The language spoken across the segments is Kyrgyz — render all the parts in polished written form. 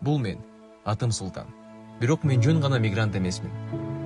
Бул мен, атым Султан. Бирок мен жөн гана мигрант эмесмин.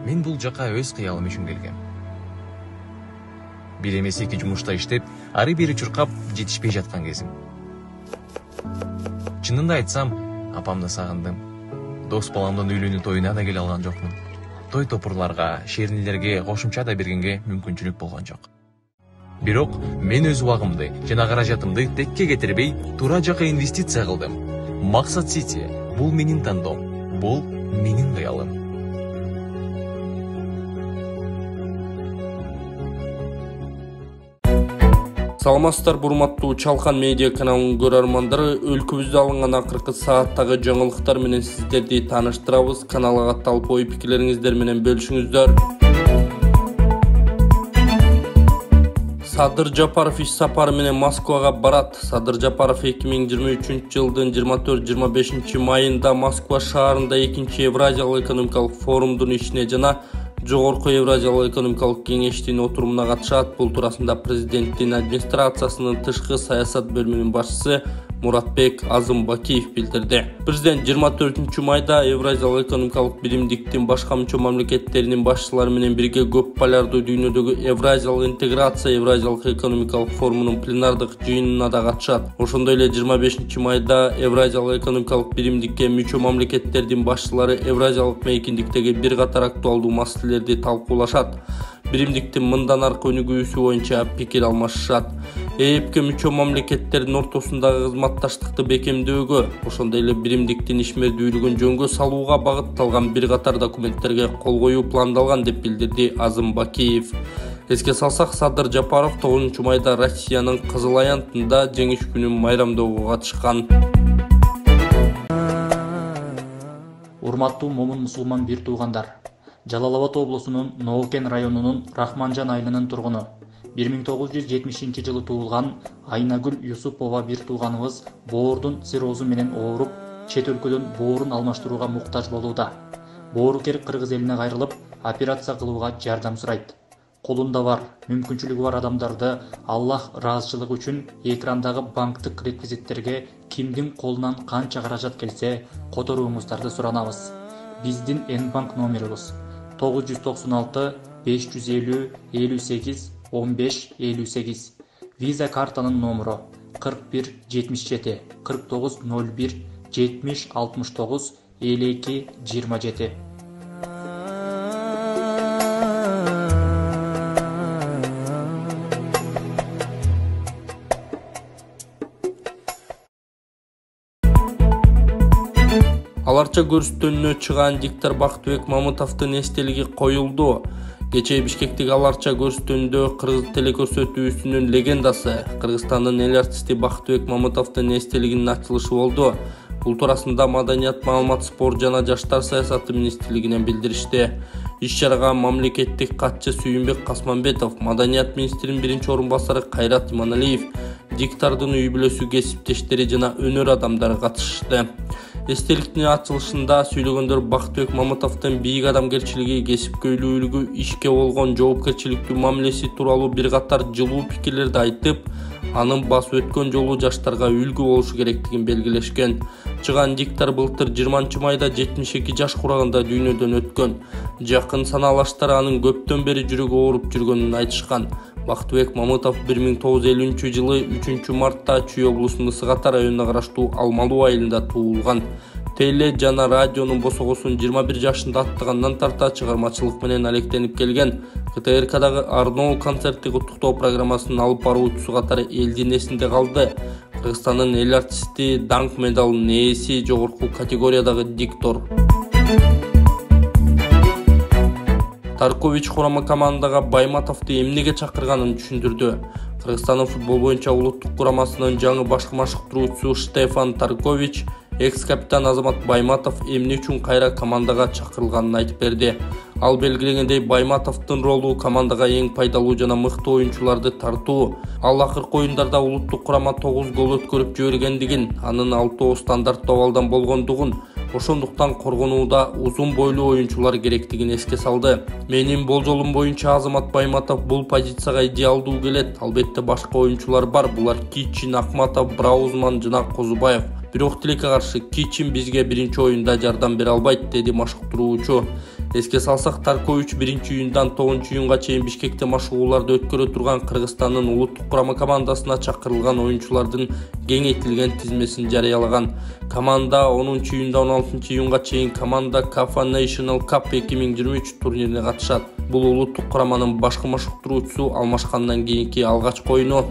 Мен бул жака өз кыялым үчүн келгем. Бир эмес эки жумушта иштеп, ары бери чуркап жетишпей жаткан кезим. Чынында айтсам, апамды сагындым. Дос баламдын үйлөнүү тоюна да келе алган жокмун. Той топурларга, шернилерге кошумча да бергенге мүмкүнчүлүк болгон жок. Бирок мен өз убагымды жана каражатымды текке кетирбей, туура жака инвестиция кылдым. Максат Сити, бул менин тандоом, бул менин кыялым. Саламатсыздар, урматтуу Чалкан медиа каналынын көрөрмандары, өлкөбүздө алынган акыркы сааттагы жаңылыктар менен сиздерди тааныштырабыз. Каналга катталып, ой пикирлериңиздер менен бөлүшүңүздөр. Садыр Жапаров иш сапары менен Москвага барат. Садыр Жапаров 2023 жылдын 24-25 майында Москва шаарында 2-чи Евразиялык экономикалык форумдун ишине жана Жогорку Евразиялык экономикалык кеңештин отурумуна катышат. Бул туурасында президенттин администрациясынын тышкы саясат бөлүмүнүн башчысы Муратбек Азымбакиев билдирди. Президент 24 майда Евразиялык экономикалык биримдиктин башка мүчө мамлекеттеринин башчылары менен бирге көп полярдуу дүйнөдөгү Евразиялык интеграция Евразиялык экономикалык форумунун пленардык жыйынына да катышат. Ошондой эле 25 майда Евразиялык экономикалык биримдикке мүчө мамлекеттердин башчылары Евразиялык мейкиндиктеги бир катар актуалдуу маселелерди талкуулашат. Биримдиктин мындан аркы өнүгүүсү боюнча пикир алмашышат. ЭЭПке мүчө мамлекеттердин ортосундагы кызматташтыкты бекемдөөгө, ошондой эле биримдиктин ишмердүүлүгүн жөнгө салууга багытталган бир катар документтерге кол коюу пландалган деп билдирди Азымбакиев. Эске салсак, Садыр Жапаров 9 майда Россиянын Кызыл Аянтында жеңиш күнүн майрамдоого катышкан. Урматтуу момун мусулман бир туугандар. Жалал-Абад облусунун Ноокен районунун Рахманжан айылынын тургуну 1970 жылы туулган Айнагүл Юсупова бир тууганыбыз боордун циррозу менен ооруп, чет өлкөдөн боорун алмаштырууга муктаж болууда. Боорукер кыргыз элине кайрылып, операция кылууга жардам сурайт. Колунда бар, мүмкүнчүлүгү бар адамдарды Аллах ыраазычылыгы үчүн экрандагы банктык реквизиттерге кимдин колунан канча каражат келсе, которууңуздарды суранабыз. Биздин N-банк номерибиз 996 550 58 15 58. Виза картанын номеру 41 77 49 01 70 69 52 27. Аларча көрсөтүүнүнө чыган диктор Бактыбек Мамытовдун эстелиги коюлду. Кечээ Бишкектеги аларча көрсөтүүндө кыргыз телекөрсөтүүсүнүн легендасы, Кыргызстандын эл артисти Бактыбек Мамытовдун эстелигинин ачылышы болду. Бул туурасында Маданият, маалымат, спорт жана жаштар саясаты министрлигинен билдиришти. Иш-чарага мамлекеттик катчы Сүйүнбек Касманбетов, Маданият министринин биринчи орун басары Кайрат Иманалиев, диктордун үй бүлөсү, кесиптештери жана өнөр адамдары катышты. Эстеликтин ачылышында сүйлөгөндөр Бактыбек Мамытовдун бийик адамгерчилиги, кесипкөйлүүлүгү, ишке болгон жоопкерчиликтүү мамилеси тууралуу бир катар жылуу пикирлерди айтып, анын басып өткөн жолу жаштарга үлгү болушу керектигин белгилешкен. Чыган диктор былтыр 20 майда 72 жаш курагында дүйнөдөн өткөн. Жакын санаалаштар анын көптөн бери жүрөгү ооруп жүргөнүн айтышкан. Бактыбек Мамытов 1950 жылы 3 мартта Чүй облусунун Ысыката районуна караштуу Алмалуу айылында туулган. Теле жана радионун босогосун 21 жашында аттагандан тарта чыгармачылык менен алектенип келген. КТРКдагы Арнол концерти куттуктоо программасын алып баруучусу катары элдин эсинде калды. Кыргызстандын эл артисти, даңк медалынын ээси, жогорку категориядагы диктор. Таркович курама командага Байматовду эмнеге чакырганын түшүндүрдү. Кыргызстандын футбол боюнча улуттук курамасынын жаңы баш машыктыруучусу Штефан Таркович экс-капитан Азамат Байматов эмне үчүн кайра командага чакырылганын айтып берди. Ал белгилегендей, Байматовдун ролу командага эң пайдалуу жана мыкты оюнчуларды тартуу. Ал акыркы оюндарда улуттук курама 9 гол өткөрүп жибергендигин, анын 6 стандарттуу абалдан болгондугун, ошондуктан коргонууда узун бойлуу оюнчулар керектигин эске салды. Менин болжолум боюнча Азамат Байматов бул позицияга идеалдуу келет. Албетте башка оюнчулар бар. Булар Кичин, Акматов, Браузман жана Козубаев. Бирок тилекке каршы Кичин бизге биринчи оюнда жардам бере албайт, деди машыктыруучу. Эске салсак, Таркович 1-июндан 9-июнга чейин Бишкекте машыгууларды өткөрө турган Кыргызстандын улуттук курама командасына чакырылган оюнчулардын кеңейтилген тизмесин жарыялаган. Команда 10-июндан 16-июнга чейин команда Kafa National Cup 2023 турнирине катышат. Бул улуттук кураманын башкы машыктыруучусу алмашкандан кийинки алгачкы оюну.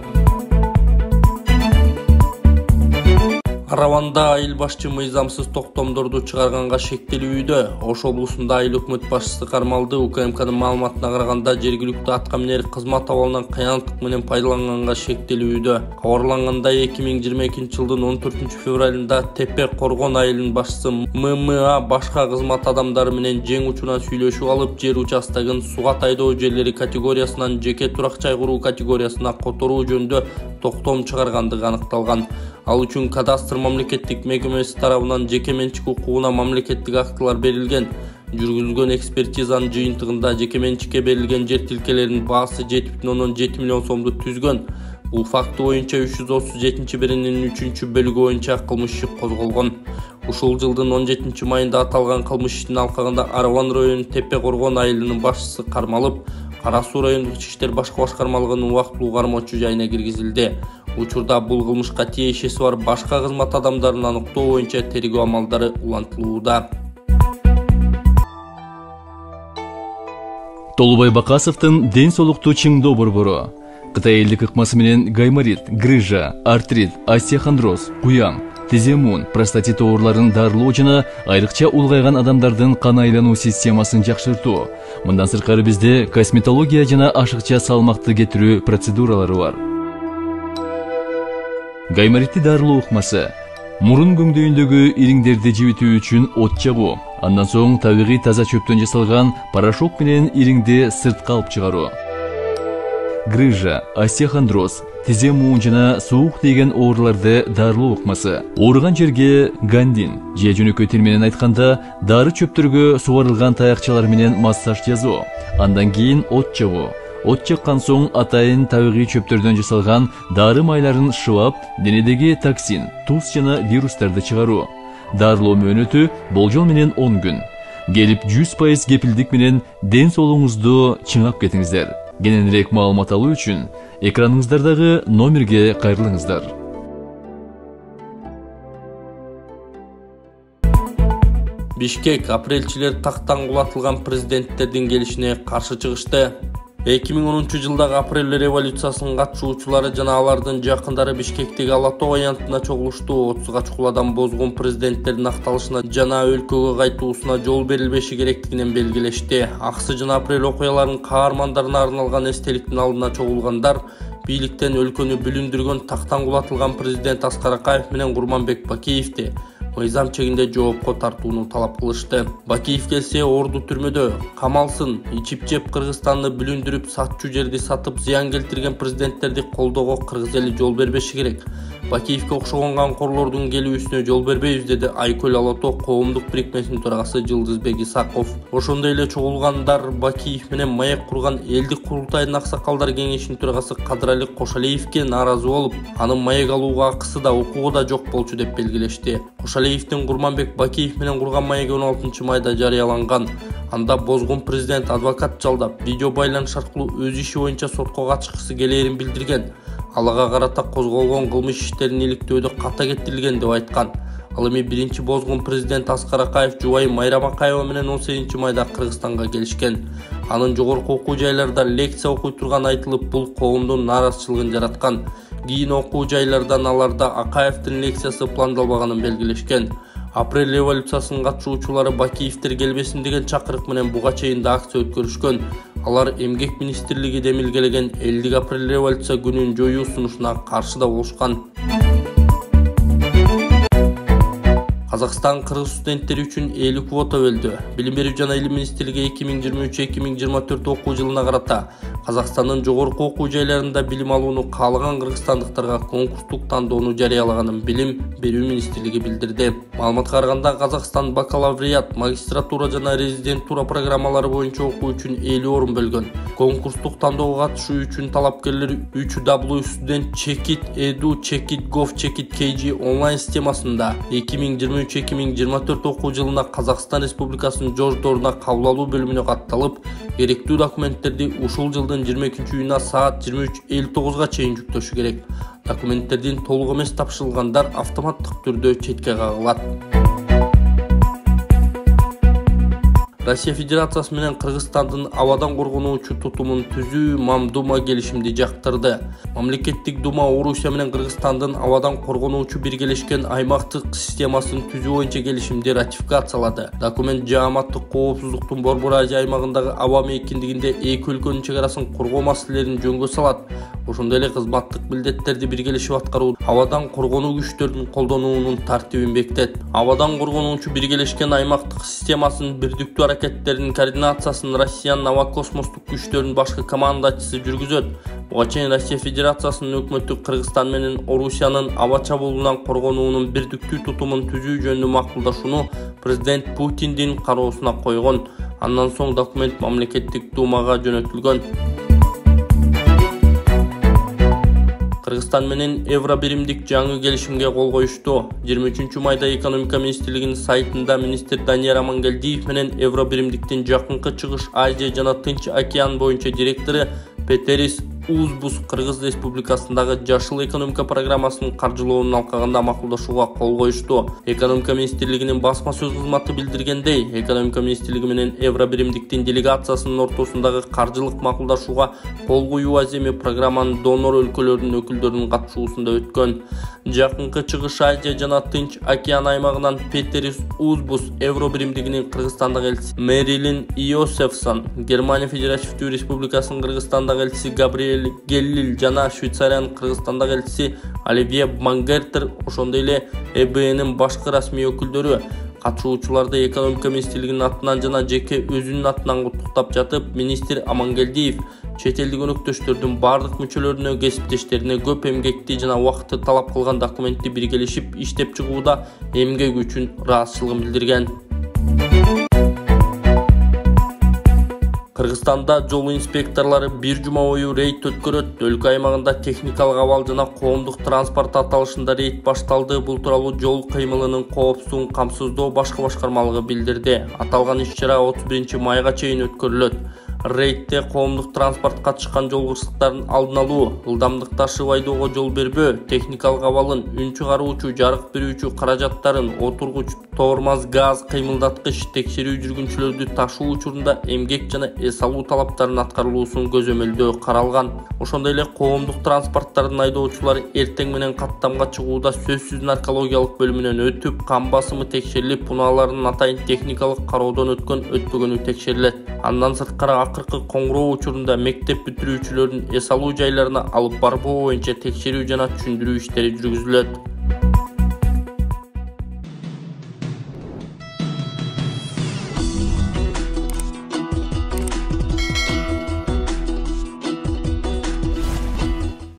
Араванда айыл башчы мыйзамсыз токтомдорду чыгарганга шектелүүдө. Ош облусунда айыл өкмөт башчысы кармалды. УКМКнын маалыматына караганда, жергиликтүү атка минер кызмат абалынан кыянаттык менен пайдаланганга шектелүүдө. Кабарлангандай, 2022 жылдын 14 февралында Тепе Коргон айылынын башчысы ММА башка кызмат адамдары менен жең учунан сүйлөшүп алып, жер участогун суга тайдоо жерлери категориясынан жеке турак жай куруу категориясына которуу жөнүндө токтом чыгаргандыгы аныкталган. Ал үчүн кадастр мамлекеттик мекемеси тарабынан жеке менчик укугуна мамлекеттик актылар берилген. Жүргүзүлгөн экспертизанын жыйынтыгында жеке менчикке берилген жер тилкелеринин баасы 7,7 миллион сомду түзгөн. Бул факты боюнча 337-биринин 3-бөлүгү боюнча кылмыш иши козголгон. Ушул жылдын 17 майында аталган кылмыш иштин алкагында Араван районунун Тепе Коргон айылынын башчысы кармалып, Кара Суу райондук ички иштер башкы башкармалыгынын убактылуу кармоочу жайына киргизилди. Учурда бул кылмышка тиешеси бар башка кызмат адамдарын аныктоо боюнча тергөө амалдары улантылууда. Толубай Бакасовдун ден соолукту чыңдоо борбору. Кытай элдик ыкмасы менен гайморит, грыжа, артрит, остеохондроз, куян, тиземун, простатит ооруларын дарылоо жана айрыкча улгайган адамдардын кан айлануу системасын жакшыртуу. Мындан сырткары бизде косметология жана ашыкча салмакты кетирүү процедуралары бар. Гайморитти дарылоо ыкмасы. Мурун көңдөйүндөгү ириңдерди жибитүү үчүн от жагуу. Андан соң табигый таза чөптөн жасалган порошок менен ириңди сыртка алып чыгаруу. Грыжа, остеохондроз, тизе муун жана суук деген ооруларды дарылоо ыкмасы. Ооруган жерге гандин, же жөнөкөй тил менен айтканда, дары чөптөргө сугарылган таякчалар менен массаж жасоо. Андан кийин от жагуу. От жаккан соң атайын табигый чөптөрдөн жасалган дары майларын шыбап, денедеги токсин, туз жана вирустарды чыгаруу. Дарылоо мөөнөтү болжол менен 10 күн. Келип 100% кепилдик менен ден соолугуңузду чыңап кетиңиздер. Кененирээк маалымат алуу үчүн экраныңыздардагы номерге кайрылыңыздар. Бишкек апрелчилер тактан кулатылган президенттердин келишине каршы чыгышты. 2010 жылдагы апрель революциясынын катышуучулары жана алардын жакындары Бишкектеги Ала Тоо аянтына чогулушту. 30 чукуладан бозгон президенттердин акталышына жана өлкөгө кайтуусуна жол берилбеши керектигинен белгилешти. Аксы жана апрель окуяларынын каармандарына арналган эстеликтин алдына чогулгандар бийликтен өлкөнү бүлүндүргөн тактан кулатылган президент Аскар Акаев менен Курманбек Бакиевди мыйзам чегинде жоопко тартууну талап кылышты. Бакиев келсе орду түрмөдө камалсын, ичип жеп Кыргызстанды бүлүндүрүп, сатчу жерди сатып зыян келтирген президенттерди колдоого кыргыз эли жол бербеши керек. Бакиевке окшогон камкорлордун келүүсүнө жол бербейбиз, деди Айкөл Ала Тоо коомдук бирикмесинин төрагасы Жылдызбек Исаков. Ошондой эле чогулгандар Бакиев менен маек курган элдик курултайдын аксакалдар кеңешинин төрагасы Кадырали Кошалиевке нааразы болуп, анын маек алууга акысы да укугу да жок болчу деп белгилешти. Кошалиевдин Курманбек Бакиев менен курган маеги 16 майда жарыяланган. Анда бозгон президент адвокат жалдап, видео байланыш аркылуу өз иши боюнча сотко катышкысы келээрин билдирген. Алага карата козголгон кылмыш иштерин иликтөөдө ката кетирилген деп айткан. Ал эми биринчи бозгон президент Аскар Акаев жубайы Майрам Акаева менен 18 майда Кыргызстанга келишкен. Анын жогорку окуу жайларда лекция окуй турган айтылып, бул коомдун нааразычылыгын жараткан. Кийин окуу жайлардан аларда Акаевдин лекциясы пландалбаганын белгилешкен. Апрель революциясынын катышуучулары Бакиевдер келбесин деген чакырык менен буга чейин да акция өткөрүшкөн. Алар Эмгек министрлиги демилгелеген элдик апрель революция күнүн жоюу сунушуна каршы да болушкан. Казакстан кыргыз студенттери үчүн 50 квота бөлдү. Билим берүү жана илим министрлиги 2023-2024 окуу жылына карата Казакстандын жогорку окуу жайларында билим алууну каалаган кыргызстандыктарга конкурстук тандоону жарыялаганын Билим берүү министрлиги билдирди. Маалыматка караганда Казакстан бакалавриат, магистратура жана резидентура программалары боюнча окуу үчүн 50 орун бөлгөн. Конкурстук тандоого катышуу үчүн талапкерлер 3W Student Checkit Edu Checkit Gov Checkit KG онлайн системасында 2023-2024 окуу жылына Казакстан Республикасынын Жождоруна кабыл алуу бөлүмүнө катталып, керектүү документтерди ушул жылдын 22-июна саат 23:59 чейин жүктөшү керек. Документтердин толук эмес тапшырылгандар автоматтык түрдө четке кагылат. Россия Федерациясы менен Кыргызстандын абадан коргонуучу тутумун түзүү Мамдума келишимди жактырды. Мамлекеттик дума Орусия менен Кыргызстандын абадан коргонуучу биргелешкен аймактык системасын түзүү боюнча келишимди ратификациялады. Документ жааматтык коопсуздуктун Борбор Азия аймагындагы аба мейкиндигинде эки өлкөнүн чек арасын коргоо маселелерин жөнгө салат. Ошондой эле кызматтык милдеттерди биргелешип аткаруу, абадан коргонуу күчтөрүнүн колдонуунун тартибин бекитет. Абадан коргонуучу биргелешкен аймактык системасынын бирдиктүү аракеттеринин координациясын Россиянын аба космостук күчтөрүнүн башкы командачысы жүргүзөт. Буга чейин Россия Федерациясынын өкмөтү Кыргызстан менен Орусиянын аба чабуулунан коргонуунун бирдиктүү тутумун түзүү жөнүндө макулдашууну президент Путиндин кароосуна койгон. Андан соң документ мамлекеттик думага жөнөтүлгөн. Кыргызстан менен Евробиримдик жаңы келишимге кол коюшту. 23 майда экономика министрлигинин сайтында министр Данияр Амангелдиев менен Евробиримдиктин жакынкы чыгыш Азия жана Тынч океан боюнча директору Петерис Узбус Кыргыз Республикасындагы жашыл экономика программасынын каржылоонун алкагында макулдашууга кол коюшту. Экономика министрлигинин басма сөз кызматы билдиргендей, экономика министрлиги менен Евробиримдиктин делегациясынын ортосундагы каржылык макулдашууга кол коюу аземи программанын донор өлкөлөрүнүн өкүлдөрүнүн катышуусунда өткөн. Жакынкы чыгыш Азия жана Тынч океан аймагынан Петерис Узбус Евробиримдигинин Кыргызстандагы элчиси Мерилин Иосефсон, Германия Федеративдүү Республикасынын Кыргызстандагы элчиси Габриэль Геллил жана Швейцариянын Кыргызстандагы элчиси Оливье Мангертер, ошондой эле ЭБНин башкы расмий өкүлдөрү катышуучуларды экономика министрлигинин атынан жана жеке өзүнүн атынан куттуктап жатып, министр Амангелдиев чет элдик өнөктөштөрдүн бардык мүчөлөрүнө, кесиптештерине көп эмгекти жана убакытты талап кылган документти биргелешип иштеп чыгууда эмгек үчүн ыраазычылыгын билдирген. Кыргызстанда жол инспекторлары бир жума бою рейд өткөрөт. Өлкө аймагында техникалык абал жана коомдук транспорт аталышында рейд башталды. Бул тууралуу жол кыймылынын коопсуздугун камсыздоо башкы башкармалыгы билдирди. Аталган иш-чара 31 майга чейин өткөрүлөт. Рейдте коомдук транспорт катышкан жол кырсыктарын алдын алуу, ылдамдыкты ашып айдоого жол бербөө, техникалык абалын, үн чыгаруучу, жарык берүүчү каражаттарын, отургуч, тоормаз газ кыймылдаткыч текшерүү жүргүнчүлөрдү ташуу учурунда эмгек жана эс алуу талаптарынын аткарылуусун көзөмөлдөө каралган. Ошондой эле коомдук транспорттардын айдоочулары эртең менен каттамга чыгууда сөзсүз наркологиялык бөлүмүнөн өтүп, кан басымы текшерилип, унааларынын атайын техникалык кароодон өткөнү текшерилет. Андан сырткары акыркы коңгуроо учурунда мектеп бүтүрүүчүлөрдүн эс алуу жайларына алып барбоо боюнча текшерүү жана түшүндүрүү иштери жүргүзүлөт.